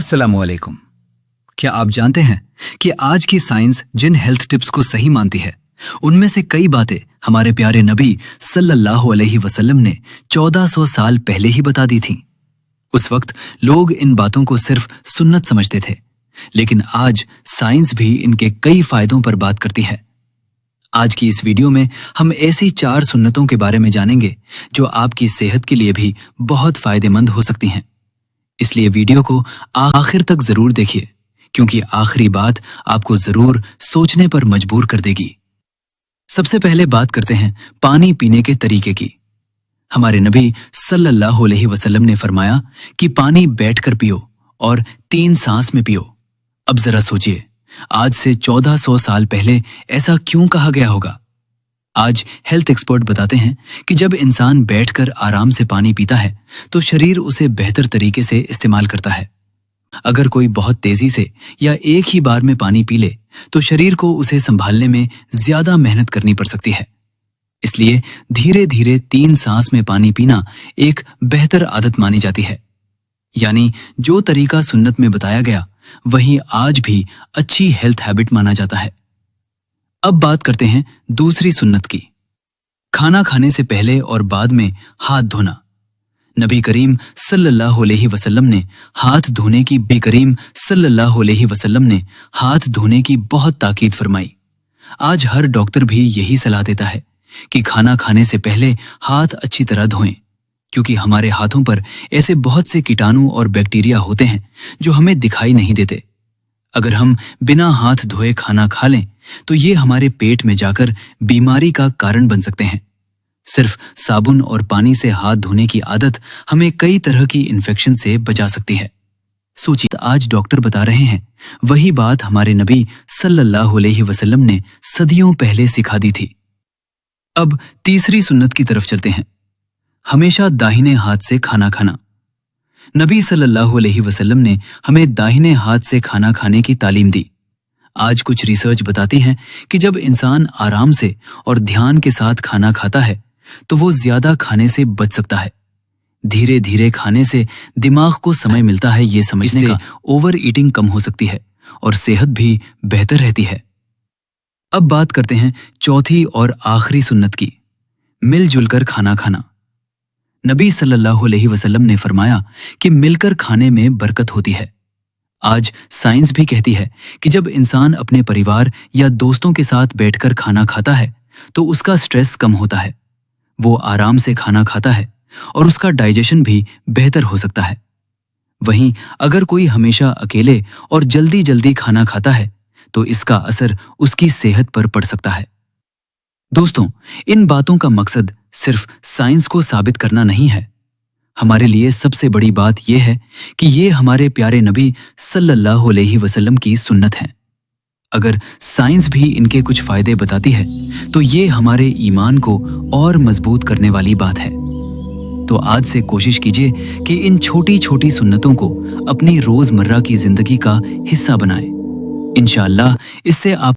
अस्सलामुअलैकुम। क्या आप जानते हैं कि आज की साइंस जिन हेल्थ टिप्स को सही मानती है, उनमें से कई बातें हमारे प्यारे नबी सल्लल्लाहु अलैहि वसल्लम ने 1400 साल पहले ही बता दी थीं। उस वक्त लोग इन बातों को सिर्फ सुन्नत समझते थे, लेकिन आज साइंस भी इनके कई फायदों पर बात करती है। आज की इस वीडियो में हम ऐसी 4 सुन्नतों के बारे में जानेंगे जो आपकी सेहत के लिए भी बहुत फायदेमंद हो सकती हैं। इसलिए वीडियो को आखिर तक जरूर देखिए, क्योंकि आखिरी बात आपको जरूर सोचने पर मजबूर कर देगी। सबसे पहले बात करते हैं पानी पीने के तरीके की। हमारे नबी सल्लल्लाहु अलैहि वसल्लम ने फरमाया कि पानी बैठकर पियो और 3 सांस में पियो। अब जरा सोचिए, आज से 1400 साल पहले ऐसा क्यों कहा गया होगा? आज हेल्थ एक्सपर्ट बताते हैं कि जब इंसान बैठकर आराम से पानी पीता है तो शरीर उसे बेहतर तरीके से इस्तेमाल करता है। अगर कोई बहुत तेजी से या एक ही बार में पानी पी ले तो शरीर को उसे संभालने में ज्यादा मेहनत करनी पड़ सकती है। इसलिए धीरे धीरे 3 सांस में पानी पीना एक बेहतर आदत मानी जाती है। यानी जो तरीका सुन्नत में बताया गया वही आज भी अच्छी हेल्थ हैबिट माना जाता है। अब बात करते हैं दूसरी सुन्नत की। खाना खाने से पहले और बाद में हाथ धोना। नबी करीम सल्लल्लाहु अलैहि वसल्लम ने हाथ धोने की बहुत ताकीद फरमाई। आज हर डॉक्टर भी यही सलाह देता है कि खाना खाने से पहले हाथ अच्छी तरह धोएं, क्योंकि हमारे हाथों पर ऐसे बहुत से कीटाणु और बैक्टीरिया होते हैं जो हमें दिखाई नहीं देते। अगर हम बिना हाथ धोए खाना खा लें तो ये हमारे पेट में जाकर बीमारी का कारण बन सकते हैं। सिर्फ साबुन और पानी से हाथ धोने की आदत हमें कई तरह की इन्फेक्शन से बचा सकती है। सोचिए, आज डॉक्टर बता रहे हैं वही बात हमारे नबी सल्लल्लाहु अलैहि वसल्लम ने सदियों पहले सिखा दी थी। अब तीसरी सुन्नत की तरफ चलते हैं। हमेशा दाहिने हाथ से खाना खाना। नबी सल्लल्लाहु अलैहि वसल्लम ने हमें दाहिने हाथ से खाना खाने की तालीम दी। आज कुछ रिसर्च बताती है कि जब इंसान आराम से और ध्यान के साथ खाना खाता है तो वो ज्यादा खाने से बच सकता है। धीरे धीरे खाने से दिमाग को समय मिलता है ये समझने का ओवर ईटिंग कम हो सकती है और सेहत भी बेहतर रहती है। अब बात करते हैं चौथी और आखिरी सुन्नत की, मिलजुल कर खाना खाना। नबी सल्लल्लाहु अलैहि वसल्लम ने फरमाया कि मिलकर खाने में बरकत होती है। आज साइंस भी कहती है कि जब इंसान अपने परिवार या दोस्तों के साथ बैठकर खाना खाता है तो उसका स्ट्रेस कम होता है, वो आराम से खाना खाता है और उसका डाइजेशन भी बेहतर हो सकता है। वहीं अगर कोई हमेशा अकेले और जल्दी जल्दी खाना खाता है तो इसका असर उसकी सेहत पर पड़ सकता है। दोस्तों, इन बातों का मकसद सिर्फ साइंस को साबित करना नहीं है। हमारे लिए सबसे बड़ी बात यह है कि ये हमारे प्यारे नबी सल्लल्लाहु अलैहि वसल्लम की सुन्नत है। अगर साइंस भी इनके कुछ फायदे बताती है तो ये हमारे ईमान को और मजबूत करने वाली बात है। तो आज से कोशिश कीजिए कि इन छोटी छोटी सुन्नतों को अपनी रोजमर्रा की जिंदगी का हिस्सा बनाएं। इंशाअल्लाह इससे आप